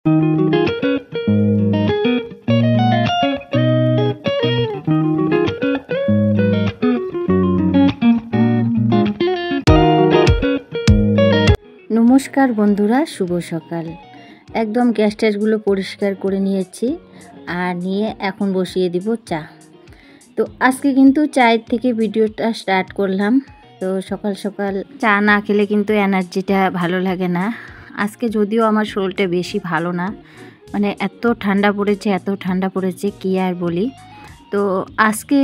নমস্কার বন্ধুরা, শুভ সকাল। একদম গ্যাস ট্যাসগুলো পরিষ্কার করে নিয়েছি আর নিয়ে এখন বসিয়ে দিব চা। তো আজকে কিন্তু চায়ের থেকে ভিডিওটা স্টার্ট করলাম। তো সকাল সকাল চা না খেলে কিন্তু এনার্জিটা ভালো লাগে না। আজকে যদিও আমার শরীরটা বেশি ভালো না, মানে এত ঠান্ডা পড়েছে কি আর বলি। তো আজকে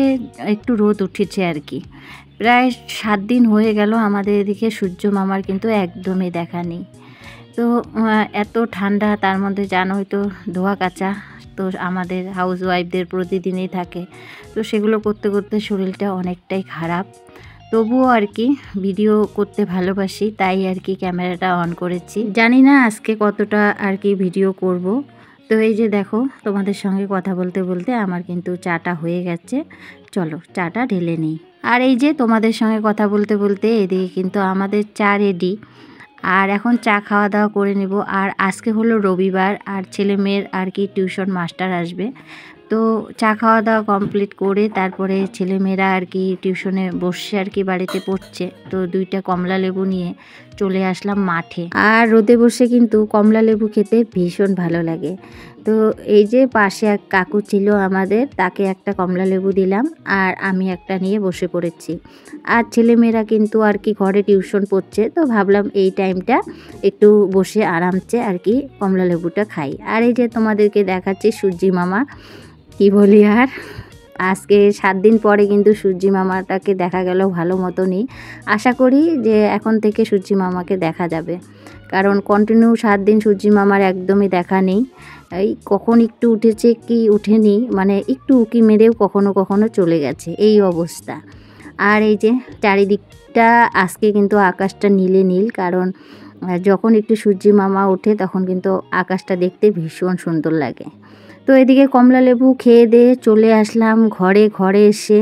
একটু রোদ উঠেছে আর কি। প্রায় 7 দিন হয়ে গেল আমাদের এদিকে সূর্য মামার কিন্তু একদমই দেখা নেই। তো এত ঠান্ডা, তার মধ্যে জানোই তো ধোয়া কাচা তো আমাদের হাউস ওয়াইফদের প্রতিদিনই থাকে। তো সেগুলো করতে করতে শরীরটা অনেকটাই খারাপ। তবুও আর কি ভিডিও করতে ভালোবাসি, তাই আর কি ক্যামেরাটা অন করেছি। জানি না আজকে কতটা আর কি ভিডিও করব। তো এই যে দেখো, তোমাদের সঙ্গে কথা বলতে বলতে আমার কিন্তু চাটা হয়ে গেছে। চলো চাটা ঢেলে নিই। আর এই যে তোমাদের সঙ্গে কথা বলতে বলতে এদিকে কিন্তু আমাদের চা রেডি। আর এখন চা খাওয়া দাওয়া করে নেব। আর আজকে হলো রবিবার, আর ছেলে মেয়ের আর কি টিউশন মাস্টার আসবে। তো চা খাওয়া দাওয়া কমপ্লিট করে তারপরে ছেলেমেয়েরা আর কি টিউশনে বসে আর কি বাড়িতে পড়ছে। তো 2টা কমলা লেবু নিয়ে চলে আসলাম মাঠে। আর রোদে বসে কিন্তু কমলা লেবু খেতে ভীষণ ভালো লাগে। তো এই যে পাশে এক কাকু ছিল আমাদের, তাকে একটা কমলা লেবু দিলাম আর আমি একটা নিয়ে বসে পড়েছি। আর ছেলেমেয়েরা কিন্তু আর কি ঘরে টিউশন পড়ছে, তো ভাবলাম এই টাইমটা একটু বসে আরামসে আর কি কমলা লেবুটা খাই। আর এই যে তোমাদেরকে দেখাচ্ছি সূর্যি মামা, কি বলি আর, আজকে 7 দিন পরে কিন্তু সূর্যি মামাটাকে দেখা গেল ভালো মতনই। আশা করি যে এখন থেকে সূর্যি মামাকে দেখা যাবে, কারণ কন্টিনিউ 7 দিন সূর্যি মামার একদমই দেখা নেই। এই কখন একটু উঠেছে কি উঠেনি, মানে একটু উকি মেরেও কখনো কখনো চলে গেছে, এই অবস্থা। আর এই যে চারিদিকটা আজকে কিন্তু আকাশটা নীলে নীল, কারণ যখন একটু সূর্যি মামা ওঠে তখন কিন্তু আকাশটা দেখতে ভীষণ সুন্দর লাগে। তো এদিকে কমলা লেবু খেয়ে দিয়ে চলে আসলাম ঘরে এসে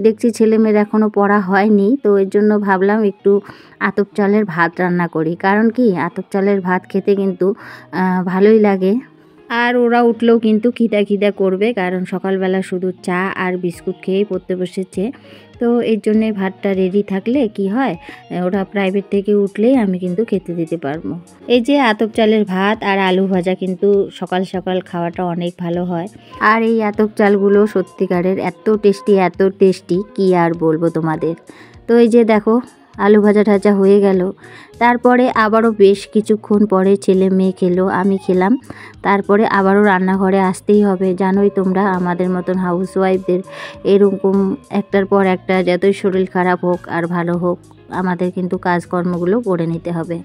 দেখছি ছেলেমেয়ের এখনও পড়া হয়নি। তো এর জন্য ভাবলাম একটু আতপ চালের ভাত রান্না করি, কারণ কি আতপ চালের ভাত খেতে কিন্তু ভালোই লাগে। আর ওরা উঠলেও কিন্তু খিদা করবে, কারণ সকালবেলা শুধু চা আর বিস্কুট খেয়েই পড়তে বসেছে। তো এর জন্যে ভাতটা রেডি থাকলে কি হয়, ওরা প্রাইভেট থেকে উঠলেই আমি কিন্তু খেতে দিতে পারবো। এই যে আতপ চালের ভাত আর আলু ভাজা কিন্তু সকাল সকাল খাওয়াটা অনেক ভালো হয়। আর এই আতপ চালগুলো সত্যিকারের এত টেস্টি কি আর বলবো তোমাদের। তো এই যে দেখো আলু ভাজা টাজা হয়ে গেল। তারপরে আবারও বেশ কিছুক্ষণ পরে ছেলে মেয়ে খেলো, আমি খেলাম। তারপরে আবারও রান্নাঘরে আসতেই হবে। জানোই তোমরা আমাদের মতন হাউস ওয়াইফদের এরকম একটার পর একটা, যতই শরীর খারাপ হোক আর ভালো হোক, আমাদের কিন্তু কাজকর্মগুলো করে নিতে হবে।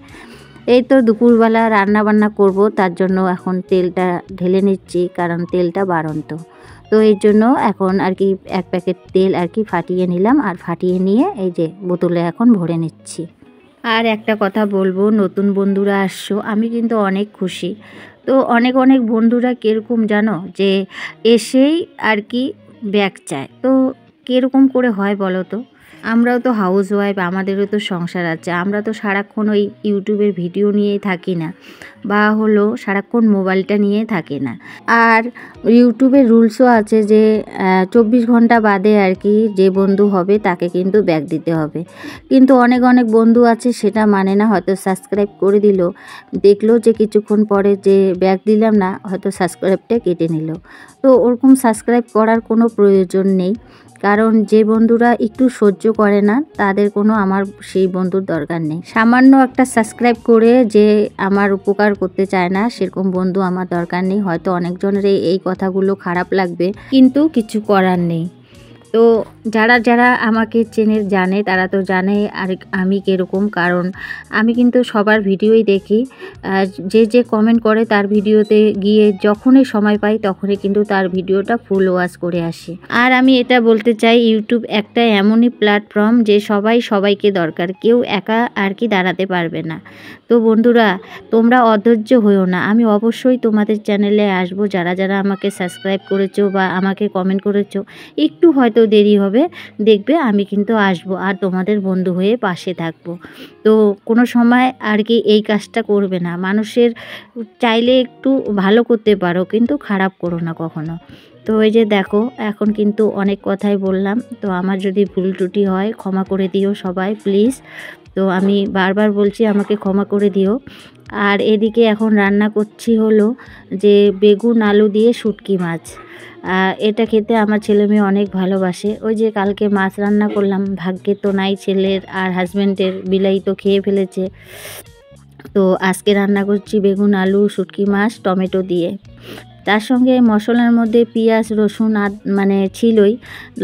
এই তো দুপুরবেলা রান্না বান্না করব, তার জন্য এখন তেলটা ঢেলে নিচ্ছি, কারণ তেলটা বাড়ন্ত। তো এর জন্য এখন আর কি 1 প্যাকেট তেল আর কি ফাটিয়ে নিলাম, আর ফাটিয়ে নিয়ে এই যে বোতলে এখন ভরে নিচ্ছি। আর একটা কথা বলবো, নতুন বন্ধুরা আসছো, আমি কিন্তু অনেক খুশি। তো অনেক বন্ধুরা কীরকম জানো, যে এসেই আর কি ব্যাগ চায়। তো কীরকম করে হয় বলো তো? আমরাও তো হাউস ওয়াইফ, আমাদেরও তো সংসার আছে। আমরা তো সারাক্ষণ ওই ইউটিউবের ভিডিও নিয়েই থাকি না, বা হলো সারাক্ষণ মোবাইলটা নিয়েই থাকি না। আর ইউটিউবের রুলসও আছে যে 24 ঘন্টা বাদে আর কি যে বন্ধু হবে তাকে কিন্তু ব্যাগ দিতে হবে। কিন্তু অনেক বন্ধু আছে সেটা মানে না, হয়তো সাবস্ক্রাইব করে দিল, দেখলো যে কিছুক্ষণ পরে যে ব্যাগ দিলাম না, হয়তো সাবস্ক্রাইবটা কেটে নিল। তো ওরকম সাবস্ক্রাইব করার কোনো প্রয়োজন নেই, কারণ যে বন্ধুরা একটু সহ্য করে না তাদের কোনো আমার সেই বন্ধুর দরকার নেই। সামান্য একটা সাবস্ক্রাইব করে যে আমার উপকার করতে চায় না, সেরকম বন্ধু আমার দরকার নেই। হয়তো অনেকজনের এই কথাগুলো খারাপ লাগবে, কিন্তু কিছু করার নেই। তো যারা আমাকে চেনে জানে, তারা তো জানে আর আমি কীরকম, কারণ আমি কিন্তু সবার ভিডিওই দেখি। যে কমেন্ট করে তার ভিডিওতে গিয়ে যখনই সময় পাই তখনই কিন্তু তার ভিডিওটা ফুল ওয়াচ করে আসি। আর আমি এটা বলতে চাই, ইউটিউব একটা এমনই প্ল্যাটফর্ম যে সবাইকে দরকার, কেউ একা আর কি দাঁড়াতে পারবে না। তো বন্ধুরা তোমরা অধৈর্য হইও না, আমি অবশ্যই তোমাদের চ্যানেলে আসবো। যারা আমাকে সাবস্ক্রাইব করেছো বা আমাকে কমেন্ট করেছো, একটু হয়তো দেরি হবে দেখবে আমি কিন্তু আসবো আর তোমাদের বন্ধু হয়ে পাশে থাকবো। তো কোনো সময় আর কি এই কাজটা করবে না, মানুষের চাইলে একটু ভালো করতে পারো কিন্তু খারাপ করো না কখনো। তো এই যে দেখো এখন কিন্তু অনেক কথাই বললাম, তো আমার যদি ভুল ত্রুটি হয় ক্ষমা করে দিও সবাই প্লিজ। তো আমি বারবার বলছি আমাকে ক্ষমা করে দিও। আর এদিকে এখন রান্না করছি হলো যে বেগুন আলু দিয়ে শুটকি মাছ। এটা খেতে আমার ছেলে মেয়ে অনেক ভালোবাসে। ওই যে কালকে মাছ রান্না করলাম, ভাগ্যে তো নাই ছেলের আর হাজব্যান্ডের, বিলাই তো খেয়ে ফেলেছে। তো আজকে রান্না করছি বেগুন আলু শুটকি মাছ টমেটো দিয়ে। তার সঙ্গে মশলার মধ্যে পেঁয়াজ রসুন মানে ছিলই,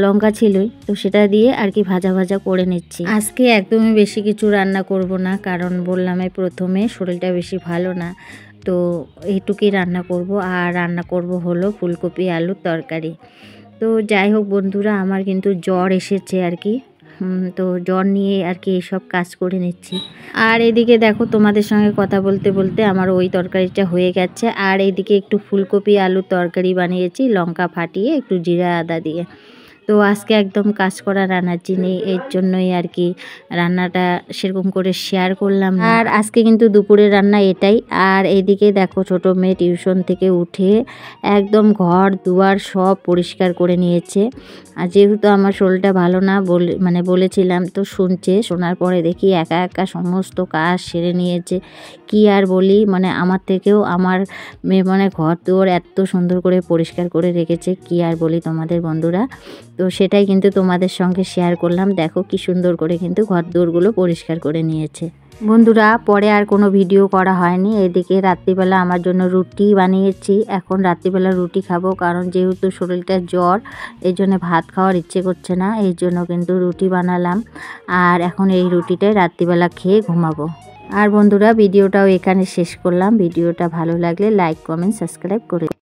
লঙ্কা ছিলই, তো সেটা দিয়ে আর কি ভাজা ভাজা করে নিচ্ছি। আজকে একদমই বেশি কিছু রান্না করব না, কারণ বললামই প্রথমে শরীরটা বেশি ভালো না। তো এইটুকুই রান্না করব, আর রান্না করব হলো ফুলকপি আলুর তরকারি। তো যাই হোক বন্ধুরা, আমার কিন্তু জ্বর এসেছে আর কি, তো জ্বর নিয়ে আর কি এইসব কাজ করে নিচ্ছি। আর এদিকে দেখো তোমাদের সঙ্গে কথা বলতে বলতে আমার ওই তরকারিটা হয়ে গেছে। আর এদিকে একটু ফুলকপি আলুর তরকারি বানিয়েছি লঙ্কা ফাটিয়ে একটু জিরা আদা দিয়ে। তো আজকে একদম কাজ করা রান্নার নেই, এর জন্যই আর কি রান্নাটা সেরকম করে শেয়ার করলাম। আর আজকে কিন্তু দুপুরের রান্না এটাই। আর এইদিকে দেখো ছোট মেয়ে টিউশন থেকে উঠে একদম ঘর দুয়ার সব পরিষ্কার করে নিয়েছে। আর যেহেতু আমার শরীরটা ভালো না বলেছিলাম, তো শুনছে, শোনার পরে দেখি একা একা সমস্ত কাজ সেরে নিয়েছে। কি আর বলি, আমার থেকেও আমার মেয়ে ঘর দুয়ার এত সুন্দর করে পরিষ্কার করে রেখেছে, কি আর বলি তোমাদের বন্ধুরা। তো সেটাই কিন্তু তোমাদের সঙ্গে শেয়ার করলাম। দেখো কি সুন্দর করে কিন্তু ঘর দোরগুলো পরিষ্কার করে নিয়েছে। বন্ধুরা পরে আর কোনো ভিডিও করা হয়নি। এদিকে রাত্রিবেলা আমার জন্য রুটি বানিয়েছি, এখন রাত্রিবেলা রুটি খাবো, কারণ যেহেতু শরীরটা জ্বর এই জন্য ভাত খাওয়ার ইচ্ছে করছে না, এই জন্য কিন্তু রুটি বানালাম। আর এখন এই রুটিটাই রাত্রিবেলা খেয়ে ঘুমাবো। আর বন্ধুরা ভিডিওটাও এখানে শেষ করলাম। ভিডিওটা ভালো লাগলে লাইক কমেন্ট সাবস্ক্রাইব করে